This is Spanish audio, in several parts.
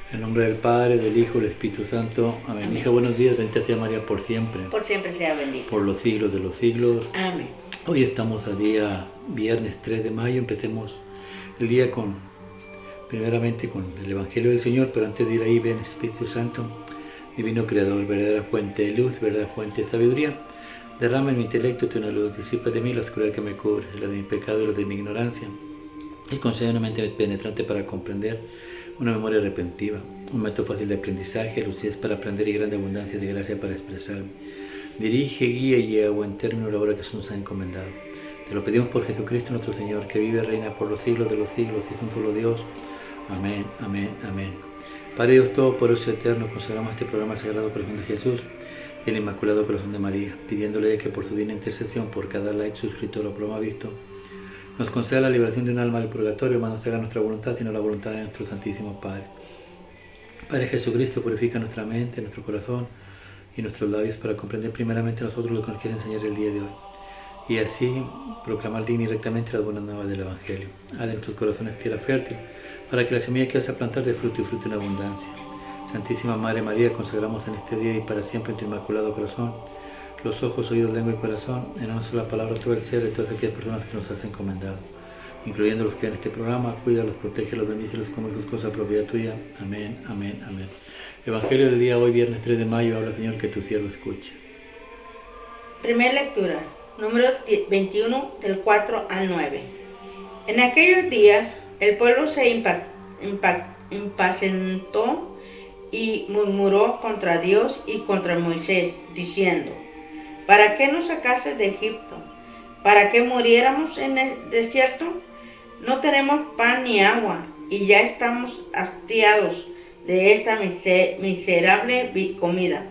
En nombre del Padre, del Hijo y del Espíritu Santo. Amén. Amén. Hija, buenos días, bendita sea María por siempre, Por siempre sea bendito. por los siglos de los siglos. Amén. Hoy estamos a día viernes 3 de mayo, empecemos el día primeramente con el Evangelio del Señor, pero antes de ir ahí, ven Espíritu Santo, Divino Creador, verdadera fuente de luz, verdadera fuente de sabiduría, derrama en mi intelecto tu una luz, disipa de mí la oscuridad que me cubre, la de mi pecado y la de mi ignorancia, y concede una mente penetrante para comprender, una memoria repentiva, un método fácil de aprendizaje, lucidez para aprender y grande abundancia de gracia para expresarme. Dirige, guía y lleva a buen término la obra que se nos ha encomendado. Te lo pedimos por Jesucristo nuestro Señor, que vive y reina por los siglos de los siglos y es un solo Dios. Amén, amén, amén. Padre Dios Todopoderoso y Eterno, consagramos este programa al Sagrado Corazón de Jesús y el Inmaculado Corazón de María, pidiéndole que por su divina intercesión, por cada like, suscriptor o programa visto, nos conceda la liberación de un alma del purgatorio, mas no se haga nuestra voluntad, sino la voluntad de nuestro Santísimo Padre. Padre Jesucristo, purifica nuestra mente, nuestro corazón y nuestros labios para comprender primeramente nosotros lo que nos quiere enseñar el día de hoy, y así proclamar digna y rectamente las buenas nuevas del Evangelio. Haz de nuestros corazones tierra fértil, para que la semilla que vas a plantar dé fruto y fruto en abundancia. Santísima Madre María, consagramos en este día y para siempre en tu Inmaculado Corazón los ojos, oídos, lengua y corazón, en una sola palabra, todo el ser de todas aquellas personas que nos has encomendado, incluyendo los que en este programa, cuídalos, protégelos, bendícelos como hijos, cosa propiedad tuya. Amén, amén, amén. Evangelio del día hoy, viernes 3 de mayo, habla Señor, que tu siervo escuche. Primera lectura, número 21 del 4 al 9. En aquellos días el pueblo se impacientó y murmuró contra Dios y contra Moisés, diciendo: ¿Para qué nos sacaste de Egipto? ¿Para qué muriéramos en el desierto? No tenemos pan ni agua, y ya estamos hastiados de esta miserable comida.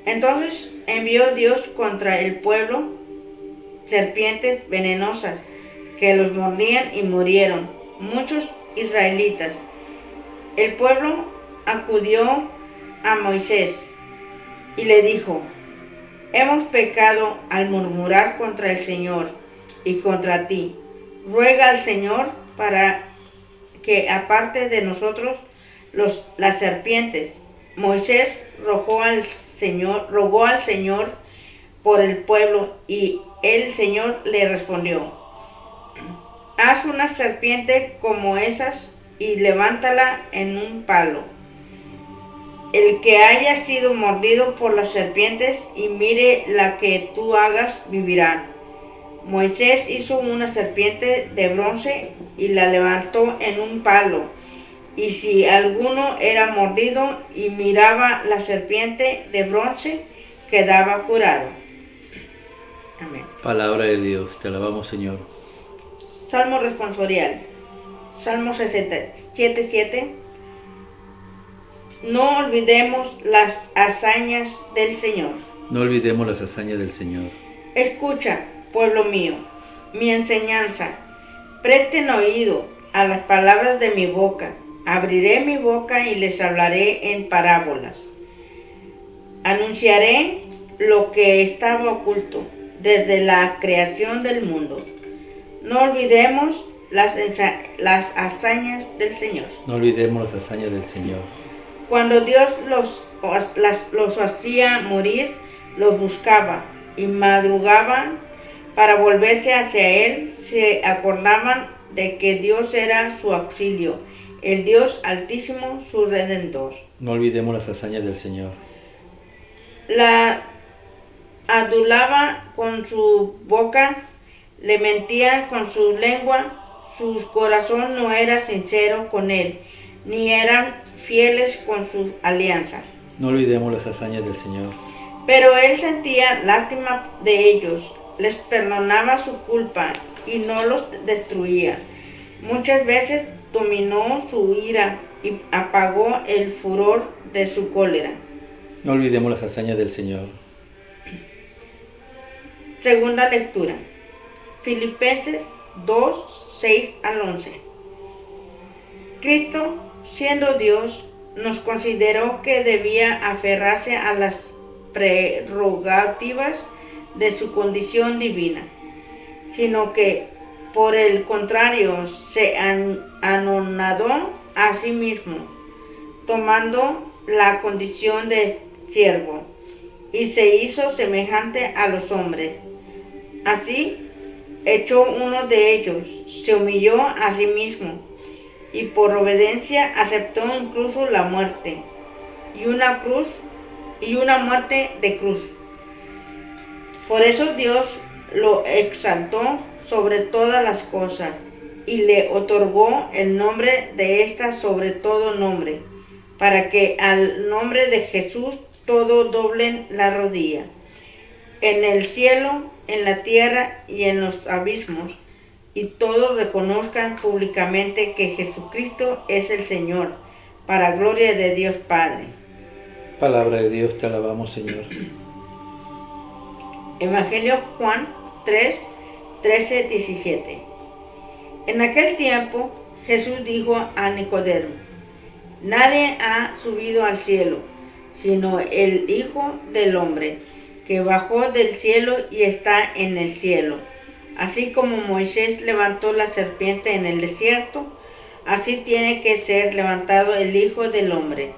Entonces envió Dios contra el pueblo serpientes venenosas, que los mordían y murieron muchos israelitas. El pueblo acudió a Moisés y le dijo: hemos pecado al murmurar contra el Señor y contra ti. Ruega al Señor para que aparte de nosotros las serpientes. Moisés rogó al Señor por el pueblo, y el Señor le respondió: haz una serpiente como esas y levántala en un palo. El que haya sido mordido por las serpientes y mire la que tú hagas, vivirá. Moisés hizo una serpiente de bronce y la levantó en un palo, y si alguno era mordido y miraba la serpiente de bronce, quedaba curado. Amén. Palabra de Dios, te alabamos Señor. Salmo responsorial. Salmo 67:7. No olvidemos las hazañas del Señor. No olvidemos las hazañas del Señor. Escucha, pueblo mío, mi enseñanza. Presten oído a las palabras de mi boca. Abriré mi boca y les hablaré en parábolas. Anunciaré lo que estaba oculto desde la creación del mundo. No olvidemos las hazañas del Señor. No olvidemos las hazañas del Señor. Cuando Dios los hacía morir, los buscaba y madrugaban para volverse hacia Él. Se acordaban de que Dios era su auxilio, el Dios Altísimo, su Redentor. No olvidemos las hazañas del Señor. La adulaba con su boca, le mentía con su lengua, su corazón no era sincero con Él, ni eran fieles con su alianza. No olvidemos las hazañas del Señor. Pero Él sentía lástima de ellos, les perdonaba su culpa y no los destruía. Muchas veces dominó su ira y apagó el furor de su cólera. No olvidemos las hazañas del Señor. Segunda lectura. Filipenses 2:6-11. Cristo, siendo Dios, nos consideró que debía aferrarse a las prerrogativas de su condición divina, sino que por el contrario se anonadó a sí mismo, tomando la condición de siervo, y se hizo semejante a los hombres. Así, hecho uno de ellos, se humilló a sí mismo, y por obediencia aceptó incluso la muerte, y una muerte de cruz. Por eso Dios lo exaltó sobre todas las cosas, y le otorgó el nombre de esta sobre todo nombre, para que al nombre de Jesús todo doblen la rodilla, en el cielo, en la tierra y en los abismos, y todos reconozcan públicamente que Jesucristo es el Señor, para gloria de Dios Padre. Palabra de Dios, te alabamos, Señor. Evangelio Juan 3, 13, 17. En aquel tiempo Jesús dijo a Nicodemo: nadie ha subido al cielo, sino el Hijo del Hombre, que bajó del cielo y está en el cielo. Así como Moisés levantó la serpiente en el desierto, así tiene que ser levantado el Hijo del Hombre,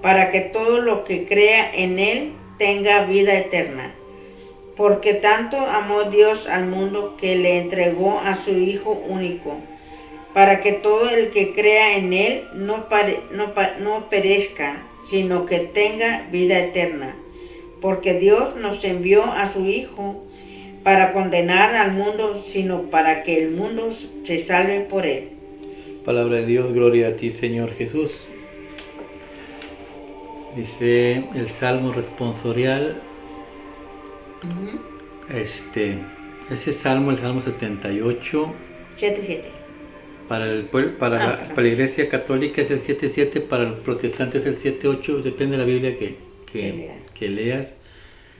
para que todo lo que crea en él tenga vida eterna. Porque tanto amó Dios al mundo que le entregó a su Hijo único, para que todo el que crea en él no perezca, sino que tenga vida eterna. Porque Dios nos envió a su Hijo para condenar al mundo, sino para que el mundo se salve por él. Palabra de Dios, gloria a ti, Señor Jesús. Dice el Salmo responsorial. Ese salmo, el Salmo 78, 7:7. para la Iglesia Católica es el 7:7, para los protestantes es el 7:8, depende de la Biblia que leas.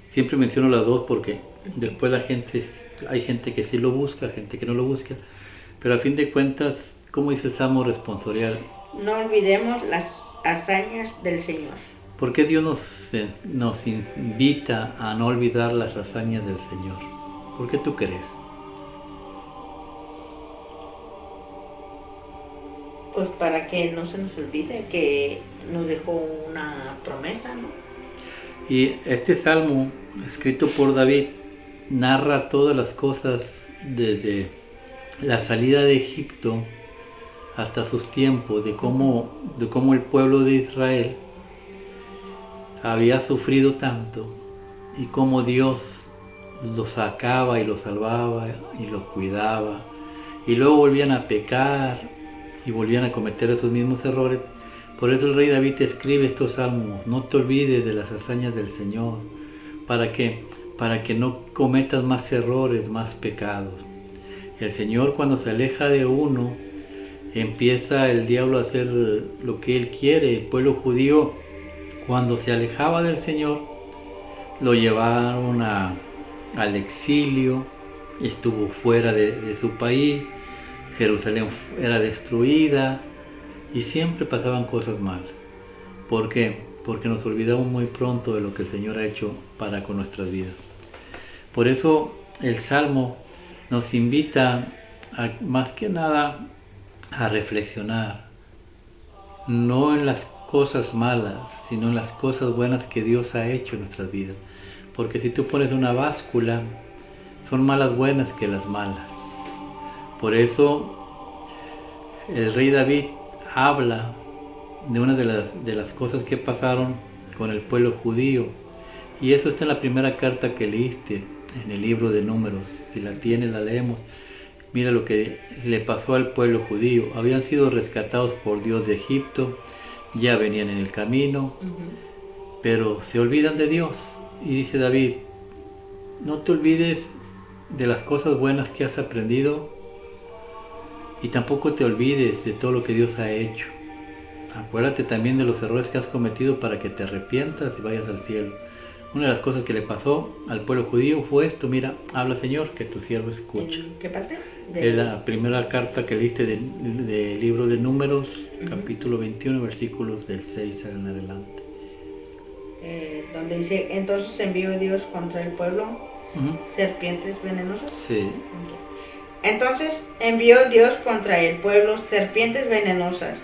Siempre menciono las dos porque después hay gente que sí lo busca, gente que no lo busca, pero a fin de cuentas, ¿cómo dice el Salmo responsorial? No olvidemos las hazañas del Señor. ¿Por qué Dios nos invita a no olvidar las hazañas del Señor? ¿Por qué tú crees? Pues para que no se nos olvide que nos dejó una promesa, ¿no? Y este salmo, escrito por David, narra todas las cosas desde la salida de Egipto hasta sus tiempos, de cómo el pueblo de Israel había sufrido tanto y cómo Dios los sacaba y los salvaba y los cuidaba, y luego volvían a pecar y volvían a cometer esos mismos errores. Por eso el rey David escribe estos salmos: no te olvides de las hazañas del Señor, para que no cometas más errores, más pecados. El Señor, cuando se aleja de uno, empieza el diablo a hacer lo que él quiere. El pueblo judío, cuando se alejaba del Señor, lo llevaron al exilio, estuvo fuera de su país, Jerusalén era destruida y siempre pasaban cosas malas. ¿Por qué? Porque nos olvidamos muy pronto de lo que el Señor ha hecho para con nuestras vidas. Por eso el Salmo nos invita más que nada a reflexionar, no en las cosas malas, sino en las cosas buenas que Dios ha hecho en nuestras vidas. Porque si tú pones una báscula, son más las buenas que las malas. Por eso el rey David habla de una de las cosas que pasaron con el pueblo judío, y eso está en la primera carta que leíste en el libro de Números. Si la tienes, la leemos. Mira lo que le pasó al pueblo judío. Habían sido rescatados por Dios de Egipto, ya venían en el camino, pero se olvidan de Dios. Y dice David: no te olvides de las cosas buenas que has aprendido, y tampoco te olvides de todo lo que Dios ha hecho. Acuérdate también de los errores que has cometido para que te arrepientas y vayas al cielo. Una de las cosas que le pasó al pueblo judío fue esto. Mira, habla, Señor, que tu siervo escucha. ¿En qué parte? Es la primera carta que leíste del libro de Números, capítulo 21, versículos del 6 en adelante. Donde dice: entonces envió Dios contra el pueblo serpientes venenosas. Sí. Okay. Entonces envió Dios contra el pueblo serpientes venenosas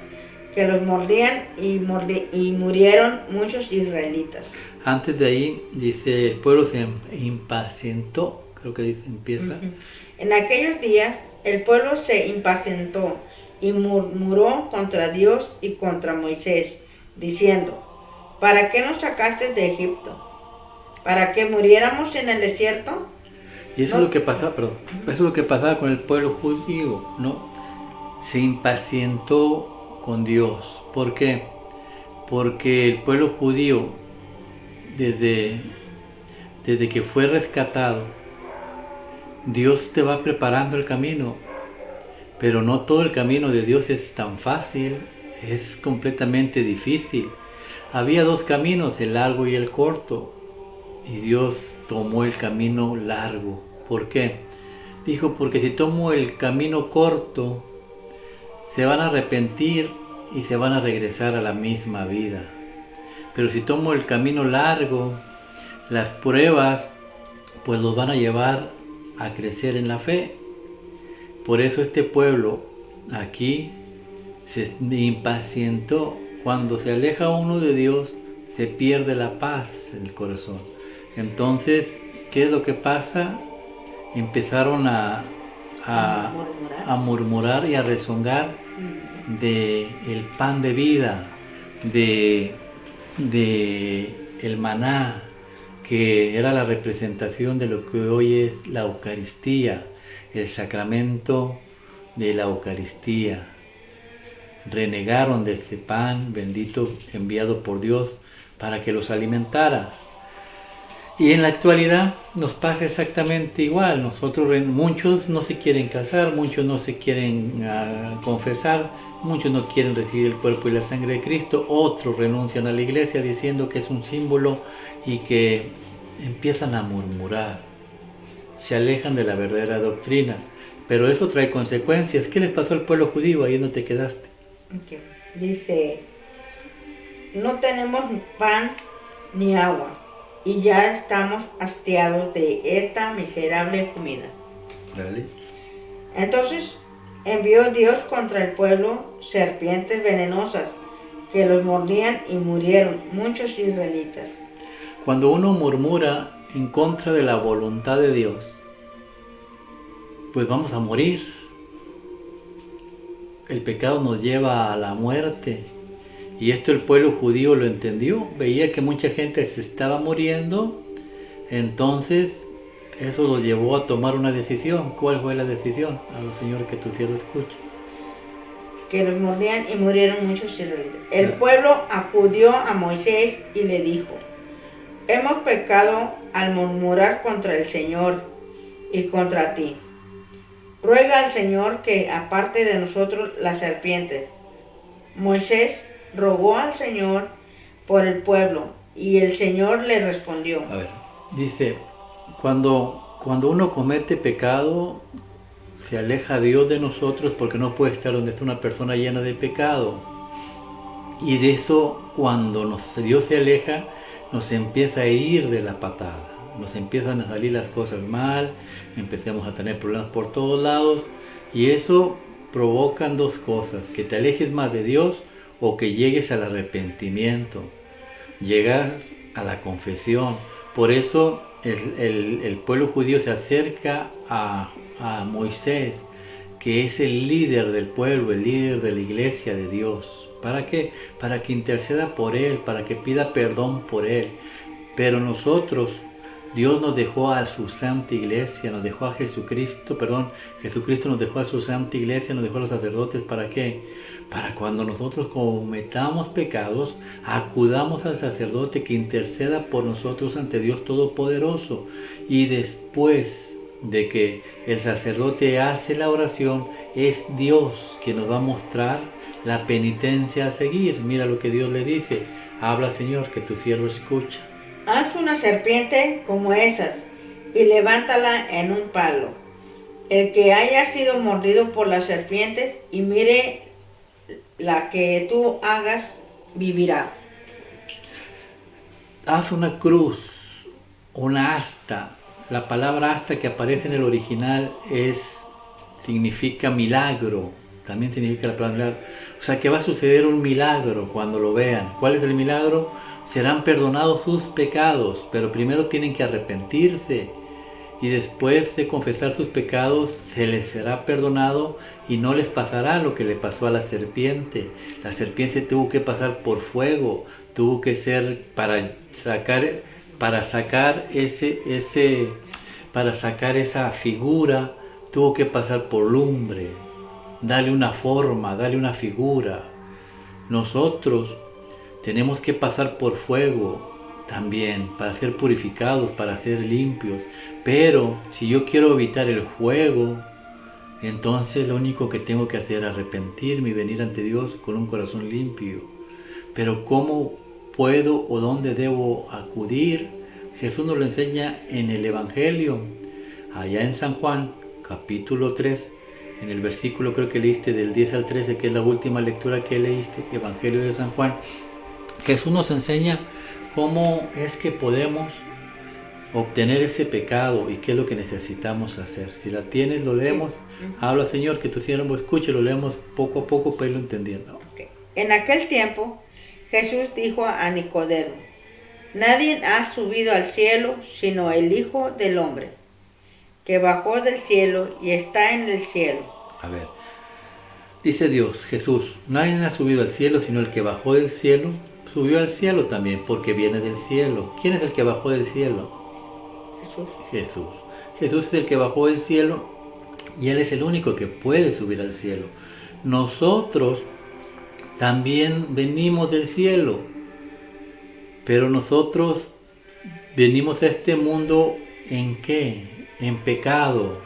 que los mordían y murieron muchos israelitas. Antes de ahí dice, el pueblo se impacientó, creo que dice, empieza. En aquellos días el pueblo se impacientó y murmuró contra Dios y contra Moisés, diciendo, ¿para qué nos sacaste de Egipto? ¿Para que muriéramos en el desierto? Y eso es lo que pasaba, eso es lo que pasaba con el pueblo judío, ¿no? Se impacientó con Dios. ¿Por qué? Porque el pueblo judío, desde que fue rescatado, Dios te va preparando el camino, pero no todo el camino de Dios es tan fácil, es completamente difícil. Había dos caminos, el largo y el corto, y Dios tomó el camino largo. ¿Por qué? Dijo, porque si tomo el camino corto, se van a arrepentir y se van a regresar a la misma vida. Pero si tomo el camino largo, las pruebas pues los van a llevar a crecer en la fe. Por eso este pueblo aquí se impacientó. Cuando se aleja uno de Dios, se pierde la paz en el corazón. Entonces, ¿qué es lo que pasa? Empezaron a murmurar y a rezongar de el pan de vida, de el maná, que era la representación de lo que hoy es la Eucaristía, el sacramento de la Eucaristía. Renegaron de este pan bendito enviado por Dios para que los alimentara. Y en la actualidad nos pasa exactamente igual. Muchos no se quieren casar, muchos no se quieren confesar, muchos no quieren recibir el cuerpo y la sangre de Cristo, otros renuncian a la iglesia diciendo que es un símbolo y que empiezan a murmurar, se alejan de la verdadera doctrina. Pero eso trae consecuencias. ¿Qué les pasó al pueblo judío? Ahí no te quedaste. Okay. Dice, no tenemos pan ni agua y ya estamos hastiados de esta miserable comida. Dale. Entonces envió Dios contra el pueblo serpientes venenosas que los mordían y murieron muchos israelitas. Cuando uno murmura en contra de la voluntad de Dios, pues vamos a morir. El pecado nos lleva a la muerte. Y esto el pueblo judío lo entendió. Veía que mucha gente se estaba muriendo. Entonces eso lo llevó a tomar una decisión. ¿Cuál fue la decisión? A los señores que tu siervo escucha. Que los mordían y murieron muchos israelitas. El pueblo acudió a Moisés y le dijo, hemos pecado al murmurar contra el Señor y contra ti. Ruega al Señor que aparte de nosotros las serpientes. Moisés rogó al Señor por el pueblo y el Señor le respondió. A ver, dice, cuando uno comete pecado, se aleja Dios de nosotros porque no puede estar donde está una persona llena de pecado. Y de eso, cuando Dios se aleja, nos empieza a ir de la patada. Nos empiezan a salir las cosas mal, empezamos a tener problemas por todos lados. Y eso provocan dos cosas, que te alejes más de Dios o que llegues al arrepentimiento. Llegas a la confesión. Por eso el pueblo judío se acerca a Moisés, que es el líder del pueblo, el líder de la iglesia de Dios. ¿Para qué? Para que interceda por él, para que pida perdón por él. Pero nosotros, Dios nos dejó a su santa iglesia, nos dejó a Jesucristo nos dejó a su santa iglesia, nos dejó a los sacerdotes. ¿Para qué? Para cuando nosotros cometamos pecados, acudamos al sacerdote que interceda por nosotros ante Dios Todopoderoso. Y después de que el sacerdote hace la oración, es Dios quien nos va a mostrar la penitencia a seguir. Mira lo que Dios le dice: habla, Señor, que tu siervo escucha. Haz una serpiente como esas y levántala en un palo. El que haya sido mordido por las serpientes y mire la que tú hagas, vivirá. Haz una cruz, una asta. La palabra asta que aparece en el original significa milagro. También significa la palabra milagro. O sea que va a suceder un milagro cuando lo vean. ¿Cuál es el milagro? Serán perdonados sus pecados, pero primero tienen que arrepentirse y después de confesar sus pecados se les será perdonado y no les pasará lo que le pasó a la serpiente. La serpiente tuvo que pasar por fuego, tuvo que ser para sacar esa figura, tuvo que pasar por lumbre, darle una forma, darle una figura. Nosotros tenemos que pasar por fuego también para ser purificados, para ser limpios. Pero si yo quiero evitar el fuego, entonces lo único que tengo que hacer es arrepentirme y venir ante Dios con un corazón limpio. Pero ¿cómo puedo o dónde debo acudir? Jesús nos lo enseña en el Evangelio, allá en San Juan, capítulo 3, en el versículo creo que leíste del 10 al 13, que es la última lectura que leíste, Evangelio de San Juan. Jesús nos enseña cómo es que podemos obtener ese pecado y qué es lo que necesitamos hacer. Si la tienes, lo leemos. Habla, Señor, que tu siervo escuche, lo leemos poco a poco para irlo entendiendo. Okay. En aquel tiempo, Jesús dijo a Nicodemo: nadie ha subido al cielo sino el Hijo del Hombre, que bajó del cielo y está en el cielo. A ver, dice Dios, Jesús, nadie ha subido al cielo sino el que bajó del cielo. Subió al cielo también porque viene del cielo. ¿Quién es el que bajó del cielo? Jesús. Jesús es el que bajó del cielo y Él es el único que puede subir al cielo. Nosotros también venimos del cielo, pero nosotros venimos a este mundo ¿en qué? En pecado.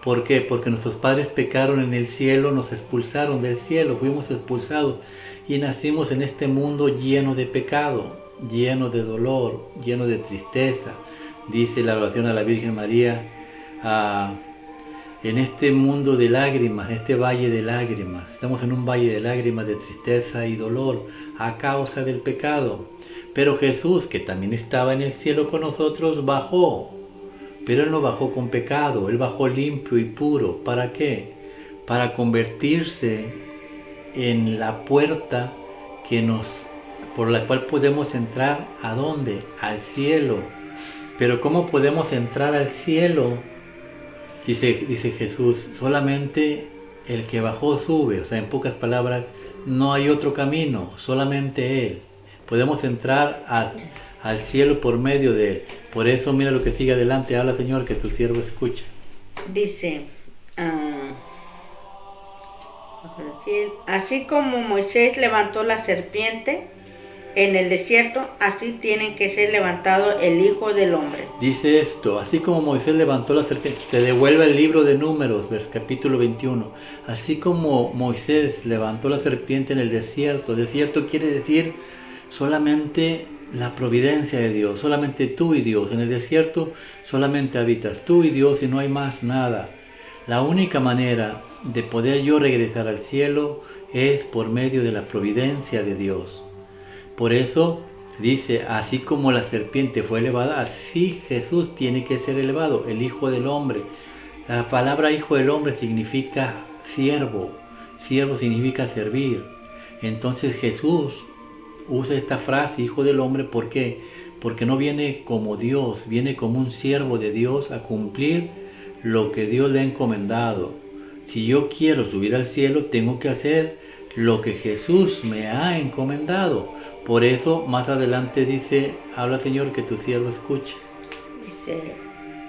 ¿Por qué? Porque nuestros padres pecaron en el cielo, nos expulsaron del cielo, fuimos expulsados y nacimos en este mundo lleno de pecado, lleno de dolor, lleno de tristeza. Dice la oración a la Virgen María, en este mundo de lágrimas, este valle de lágrimas, estamos en un valle de lágrimas, de tristeza y dolor a causa del pecado. Pero Jesús, que también estaba en el cielo con nosotros, bajó. Pero Él no bajó con pecado, Él bajó limpio y puro. ¿Para qué? Para convertirse en la puerta por la cual podemos entrar. ¿A dónde? Al cielo. Pero ¿cómo podemos entrar al cielo? Dice Jesús, solamente el que bajó sube. O sea, en pocas palabras, no hay otro camino, solamente Él. Podemos entrar al cielo por medio de Él. Por eso mira lo que sigue adelante. Habla, Señor, que tu siervo escucha. Dice, así como Moisés levantó la serpiente en el desierto, así tiene que ser levantado el Hijo del Hombre. Dice esto, así como Moisés levantó la serpiente, te devuelve el libro de Números, capítulo 21. Así como Moisés levantó la serpiente en el desierto. Desierto quiere decir solamente la providencia de Dios, solamente tú y Dios. En el desierto solamente habitas tú y Dios y no hay más nada. La única manera de poder yo regresar al cielo es por medio de la providencia de Dios. Por eso dice, así como la serpiente fue elevada, así Jesús tiene que ser elevado, el Hijo del Hombre. La palabra Hijo del Hombre significa siervo, siervo significa servir. Entonces Jesús usa esta frase, Hijo del Hombre, ¿por qué? Porque no viene como Dios, viene como un siervo de Dios a cumplir lo que Dios le ha encomendado. Si yo quiero subir al cielo, tengo que hacer lo que Jesús me ha encomendado. Por eso, más adelante dice, habla, Señor, que tu siervo escuche. Dice,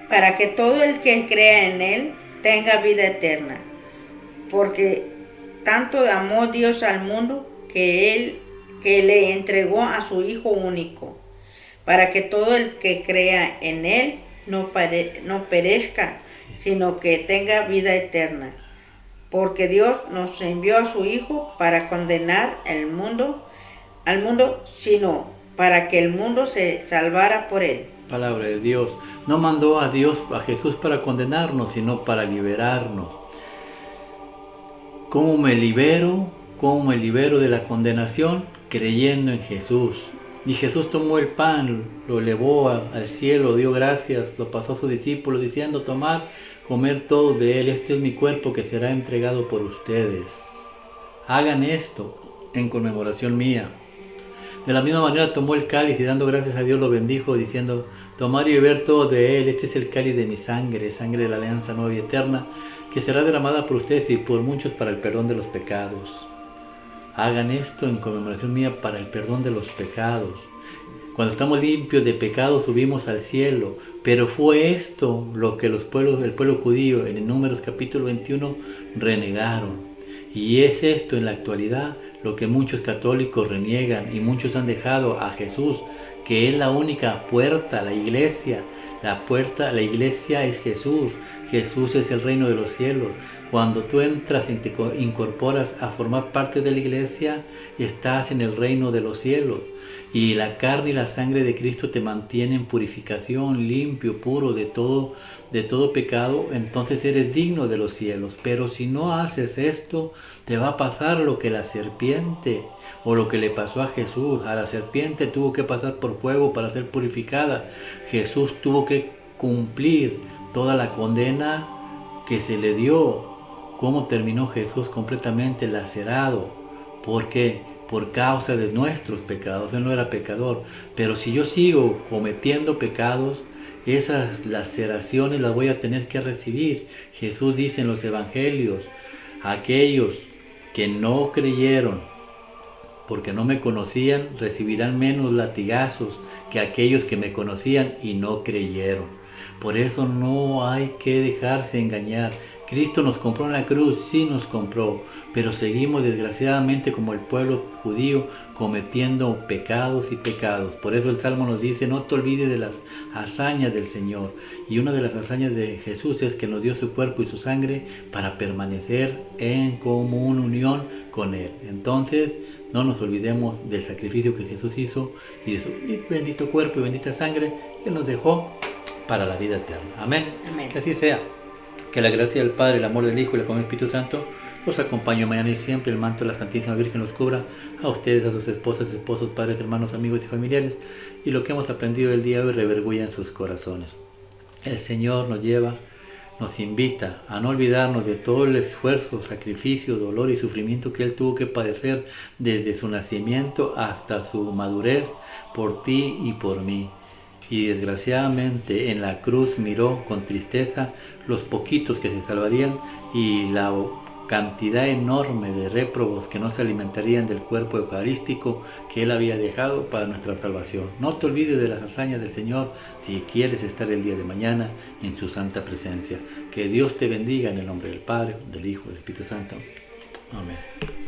para que todo el que crea en Él tenga vida eterna. Porque tanto amó Dios al mundo que le entregó a su Hijo único, para que todo el que crea en Él no perezca, sino que tenga vida eterna. Porque Dios nos envió a su Hijo para condenar al mundo, sino para que el mundo se salvara por Él. Palabra de Dios. No mandó a Jesús para condenarnos, sino para liberarnos. ¿Cómo me libero? ¿Cómo me libero de la condenación? Creyendo en Jesús. Y Jesús tomó el pan, lo elevó al cielo, dio gracias, lo pasó a sus discípulos diciendo, tomad, comer todos de él, este es mi cuerpo que será entregado por ustedes. Hagan esto en conmemoración mía. De la misma manera tomó el cáliz y dando gracias a Dios lo bendijo, diciendo: tomad y beber todo de él, este es el cáliz de mi sangre, sangre de la alianza nueva y eterna, que será derramada por ustedes y por muchos para el perdón de los pecados. Hagan esto en conmemoración mía para el perdón de los pecados. Cuando estamos limpios de pecado subimos al cielo, pero fue esto lo que el pueblo judío en el Números capítulo 21 renegaron. Y es esto en la actualidad lo que muchos católicos reniegan y muchos han dejado a Jesús, que es la única puerta, la iglesia. La iglesia es Jesús. Jesús es el reino de los cielos. Cuando tú entras y te incorporas a formar parte de la iglesia, estás en el reino de los cielos. Y la carne y la sangre de Cristo te mantienen en purificación, limpio, puro de todo pecado, entonces eres digno de los cielos. Pero si no haces esto, te va a pasar lo que la serpiente, o lo que le pasó a Jesús. A la serpiente tuvo que pasar por fuego para ser purificada. Jesús tuvo que cumplir toda la condena que se le dio. ¿Cómo terminó Jesús? Completamente lacerado. ¿Por qué? Por causa de nuestros pecados. Él no era pecador, pero si yo sigo cometiendo pecados, esas laceraciones las voy a tener que recibir. Jesús dice en los evangelios: aquellos que no creyeron porque no me conocían recibirán menos latigazos que aquellos que me conocían y no creyeron. Por eso no hay que dejarse engañar. Cristo nos compró en la cruz, sí nos compró, pero seguimos desgraciadamente como el pueblo judío cometiendo pecados y pecados. Por eso el Salmo nos dice: no te olvides de las hazañas del Señor. Y una de las hazañas de Jesús es que nos dio su cuerpo y su sangre para permanecer en común unión con Él. Entonces, no nos olvidemos del sacrificio que Jesús hizo y de su bendito cuerpo y bendita sangre que nos dejó para la vida eterna. Amén. Amén. Que así sea. Que la gracia del Padre, el amor del Hijo y la comunión del Espíritu Santo los acompañe mañana y siempre. El manto de la Santísima Virgen los cubra a ustedes, a sus esposas, esposos, padres, hermanos, amigos y familiares. Y lo que hemos aprendido el día de hoy revergüenza en sus corazones. El Señor nos invita a no olvidarnos de todo el esfuerzo, sacrificio, dolor y sufrimiento que Él tuvo que padecer desde su nacimiento hasta su madurez por ti y por mí. Y desgraciadamente en la cruz miró con tristeza los poquitos que se salvarían y la cantidad enorme de réprobos que no se alimentarían del cuerpo eucarístico que Él había dejado para nuestra salvación. No te olvides de las hazañas del Señor si quieres estar el día de mañana en su santa presencia. Que Dios te bendiga en el nombre del Padre, del Hijo y del Espíritu Santo. Amén.